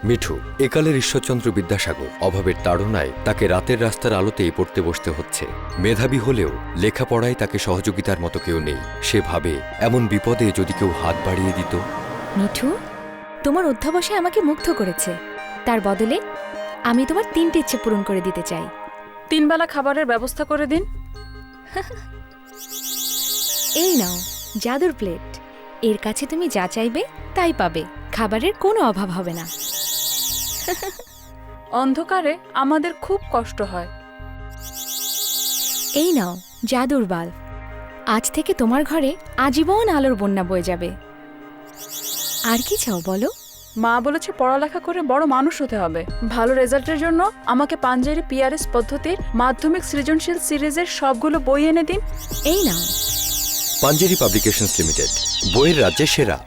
মিঠু একালের ঈশ্বরচন্দ্র বিদ্যাসাগর অভাবের তাড়নায় তাকে রাতের রাস্তার আলোতেই পড়তে বসতে হচ্ছে। মেধাবী হলেও লেখাপড়ায় তাকে সহযোগিতার মতো কেউ নেই। সে ভাবে এমন বিপদে যদি কেউ হাত বাড়িয়ে দিত। মিঠু, তোমার অধ্যাবসায় আমাকে মুগ্ধ করেছে। তার বদলে আমি তোমার 3টে ইচ্ছে পূরণ করে দিতে চাই। 3 বেলা খাবারের ব্যবস্থা করে দিন। এই নাও জাদুর প্লেট। এর কাছে তুমি যা চাইবে তাই পাবে। খাবারের কোনো অভাব হবে না। অন্ধকারে আমাদের খুব কষ্ট হয়। এই নাও জাদুর বাল্ব। আজ থেকে তোমার ঘরে আজীবন আলোর বন্যা বয়ে যাবে। আর কি চাও বলো? মা বলেছে পড়ালেখা করে বড় মানুষ হতে হবে। ভালো রেজাল্টের জন্য আমাকে পাঞ্জেরি পিআরএস পদ্ধতির মাধ্যমিক সৃজনশীল সিরিজের সবগুলো বই এনে দিন। এই নাও। পাঞ্জেরি পাবলিকেশনস লিমিটেড, বইয়ের রাজ্যে সেরা।